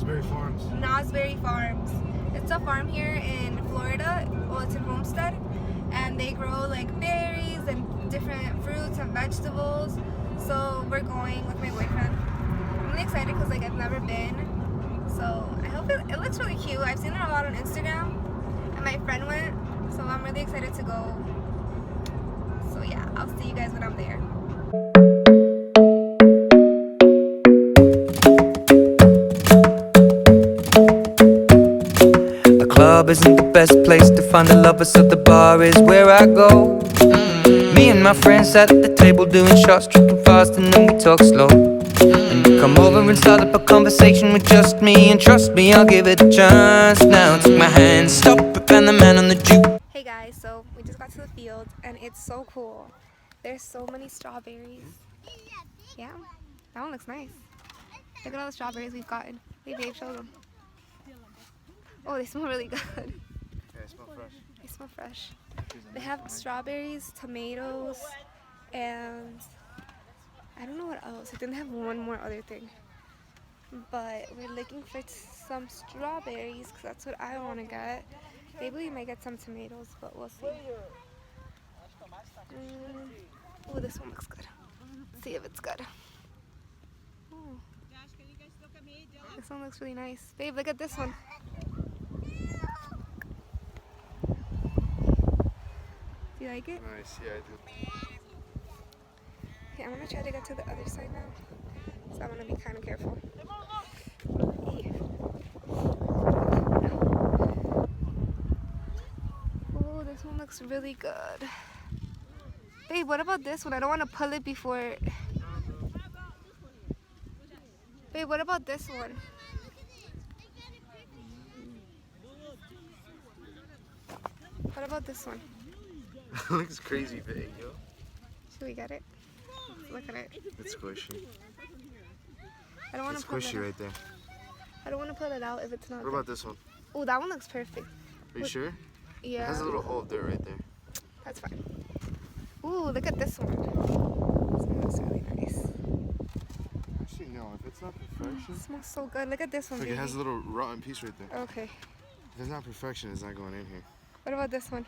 Naus Farms. It's a farm here in Florida. Well, it's in Homestead, and they grow like berries and different fruits and vegetables. So we're going with my boyfriend. I'm really excited because like I've never been. So I hope it looks really cute. I've seen it a lot on Instagram, and my friend went. So I'm really excited to go. So yeah, I'll see you guys when I'm there. The club isn't the best place to find the lovers, so the bar is where I go. Me and my friends sat at the table doing shots, tripping fast, and then we talk slow. And you come over and start up a conversation with just me, and trust me, I'll give it a chance. Now take my hand, stop it, and the man on the juke. Hey guys, so we just got to the field and it's so cool. There's so many strawberries. Yeah, that one looks nice. Look at all the strawberries we've gotten. Hey babe, show them. Oh, they smell really good. Yeah, they smell fresh. They smell fresh. They have strawberries, tomatoes, and I don't know what else. I think they have one more other thing. But we're looking for some strawberries because that's what I want to get. Maybe we might get some tomatoes, but we'll see. Oh, this one looks good. Let's see if it's good. Oh. This one looks really nice. Babe, look at this one. Do you like it? Nice, yeah, I do. Okay, I'm gonna try to get to the other side now. So I'm gonna be kind of careful. Oh, this one looks really good. Babe, what about this one? I don't want to pull it before. Babe, what about this one? What about this one? It looks crazy big, yo. Should we get it? Look at it. It's squishy. I don't want It's to pull squishy it out. right there. I don't want to pull it out if it's not. What about this one? Oh, that one looks perfect. Are you sure? Yeah. It has a little hole of dirt right there. That's fine. Ooh, look at this one. This one looks really nice. Actually, no. If it's not perfection, It smells so good. Look at this one, like baby. it has a little rotten piece right there. Okay. If it's not perfection, it's not going in here. What about this one?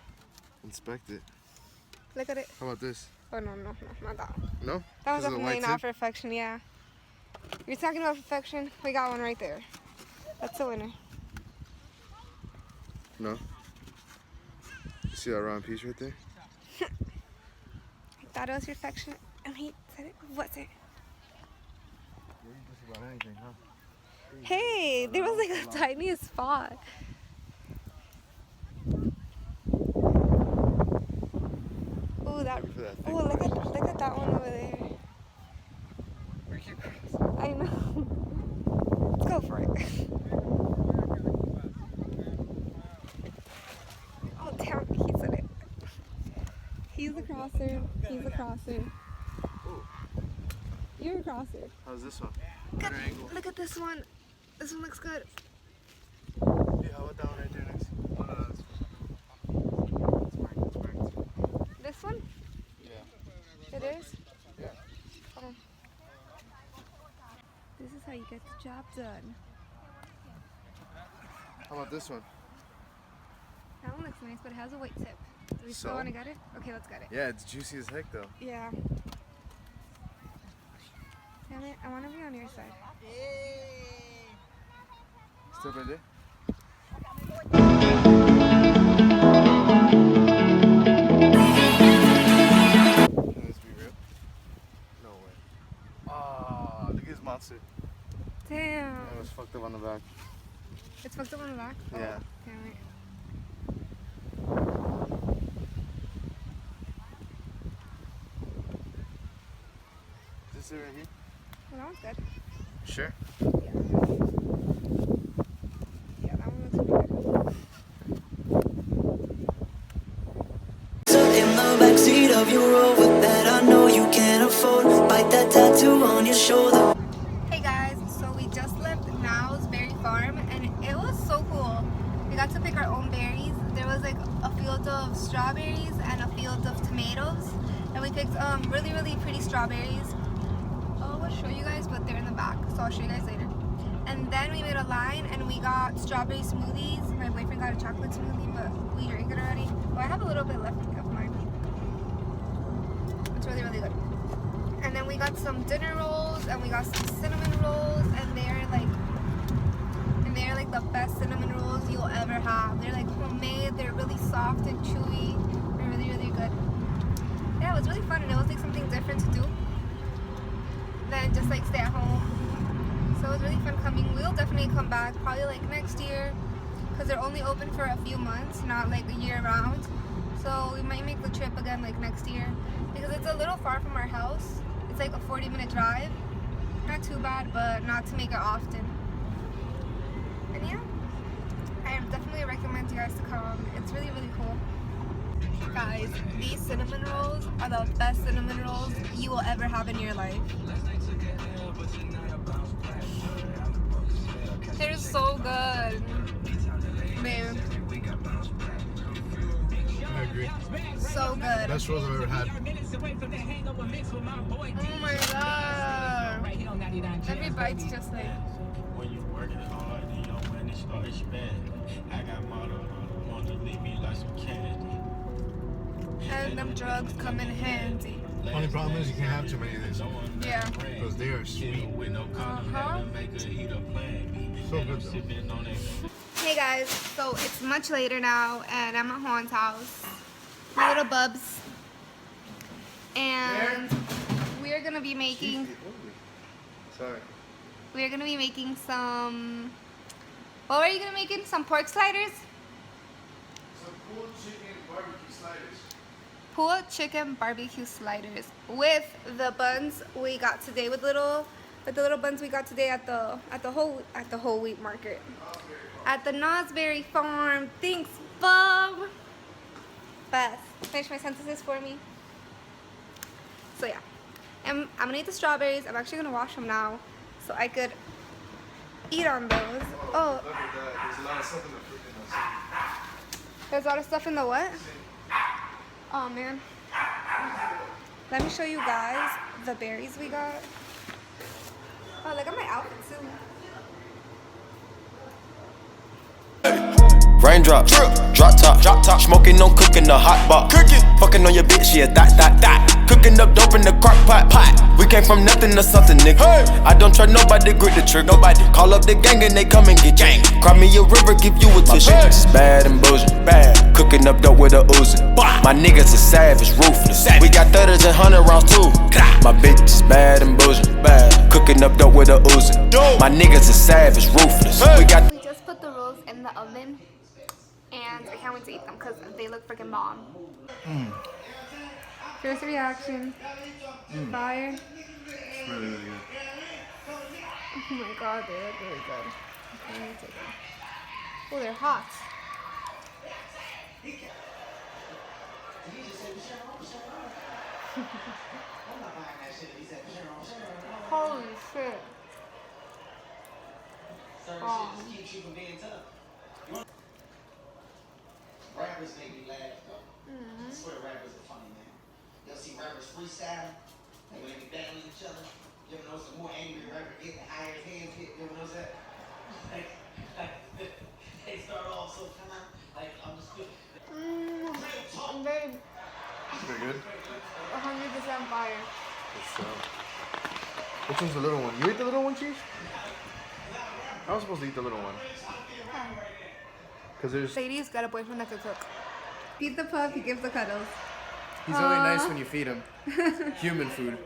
Inspect it. Look at it. How about this? Oh, no, not that one. No? That was This is a definitely white not tip? perfection, yeah. You're talking about perfection? We got one right there. That's the winner. No. See that rotten piece right there? I thought it was perfection, and he said it wasn't. Just about anything, huh? Hey, there was like a tiniest spot. Oh, that. Maybe for that Oh, look at that one over there. I know. Let's go for it. Oh, damn, he said it. He's the crosser. He's the crosser. You're a crosser. How's this one? Look, Better angle. look at this one. This one looks good. Yeah, how about that one right there next? Oh, no, that's it's marked, it's marked. This one? Yeah. It is? Yeah. Oh. This is how you get the job done. How about this one? That one looks nice, but it has a white tip. Do we still So? want to get it? Okay, let's get it. Yeah, it's juicy as heck though. Yeah. Damn it, I want to be on your side. Step right there. Can this be real? No way. Ah, look at his monster. Damn. It was fucked up on the back. It's fucked up on the back? Yeah. Oh, damn it. Is this it right here? Well, that one's good. Sure. Yeah, that one looks pretty good. In the backseat of your Rover that I know you can't afford. Bite that tattoo on your shoulder. Hey guys, so we just left Naus Berry Farm and it was so cool. We got to pick our own berries. There was like a field of strawberries and a field of tomatoes. And we picked really pretty strawberries. I'll show you guys, but they're in the back, so I'll show you guys later. And then we made a line and we got strawberry smoothies. My boyfriend got a chocolate smoothie, but we drank it already. But I have a little bit left of mine. It's really, really good. And then we got some dinner rolls and we got some cinnamon rolls, and they're like the best cinnamon rolls you'll ever have. They're like homemade, they're really soft and chewy. They're really, really good. Yeah, it was really fun, and it was like something different to do than just like stay at home. So it was really fun coming. We'll definitely come back probably like next year, because they're only open for a few months, not like a year round. So we might make the trip again like next year, because it's a little far from our house. It's like a 40-minute drive. Not too bad, but not to make it often. And yeah, I definitely recommend you guys to come. It's really, really cool. Guys, these cinnamon rolls are the best cinnamon rolls you will ever have in your life. They're so good. Man. I agree. So good. Best rolls I've ever had. Oh my god. Every bite's just like... When you working hard and your money start expanding, I got motto, want to leave me like some candy. And them drugs come in handy. Only problem is you can't have too many of these. Yeah. Because they are sweet. Uh-huh. So good though. Hey guys, so it's much later now and I'm at Juan's house. My little bubs. And we're gonna be making some, what were you gonna make? Some pork sliders? Some pulled chicken barbecue sliders. Pulled chicken barbecue sliders with the buns we got today, with the little buns we got today at the whole wheat market. At the Nausberry farm. Thanks, Bob. Beth, finish my sentences for me. So yeah, I'm gonna eat the strawberries. I'm actually gonna wash them now so I could eat on those. Oh, Look at that. There's a lot of stuff in the fruit in this. there's a lot of stuff in the what? Oh man. Let me show you guys the berries we got. Oh, look at my outfit too. Raindrops, drop top, smoking, no cooking, the hot box. Fucking on your bitch, yeah, that. Cooking up dope in the crock pot. We came from nothing to something, nigga. I don't try nobody, grip the trick. Nobody call up the gang and they come and get gang. Cry me a river, give you a tissue. It's bad and bullshit, bad. Cooking up dope with a Uzi. My niggas are savage, ruthless. We got 30s and 100 rounds too. My bitch is bad and bullshit, bad. Cooking up dope with a Uzi. My niggas are savage, ruthless. We got. We just put the rolls in the oven, and I can't wait to eat them because they look freaking bomb. First reaction. Fire. It's really, really good. Oh my god, they look really good. Okay, let me take them. Oh, they're hot. Holy shit. Rappers make me laugh though. I swear rappers are funny, man. You'll see rappers freestyle, and when they be battling each other, you ever notice the more angry rapper get, the higher his hands get, you ever notice that? They start off so calm, like I'm just good. I'm very They're good. 100% fire. Which one's the little one? You ate the little one, Chief? I was supposed to eat the little one. Because there's... Sadie's got a boyfriend that can cook. Feed the pup, he gives the cuddles. He's only nice when you feed him. Human food.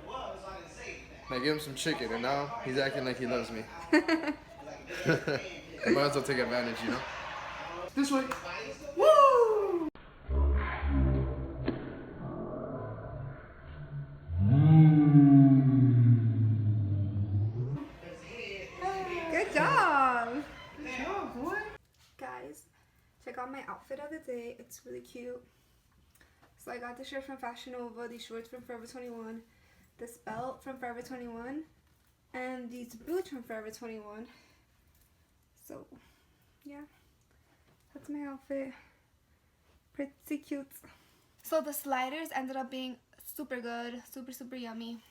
I give him some chicken and now he's acting like he loves me. I might as well take advantage, you know? This way. Woo! Good job! Good job, boy. Guys, check out my outfit of the day. It's really cute. So I got this shirt from Fashion Nova, these shorts from Forever 21, this belt from Forever 21, and these boots from Forever 21. So, yeah, that's my outfit. Pretty cute. So the sliders ended up being super good, super yummy.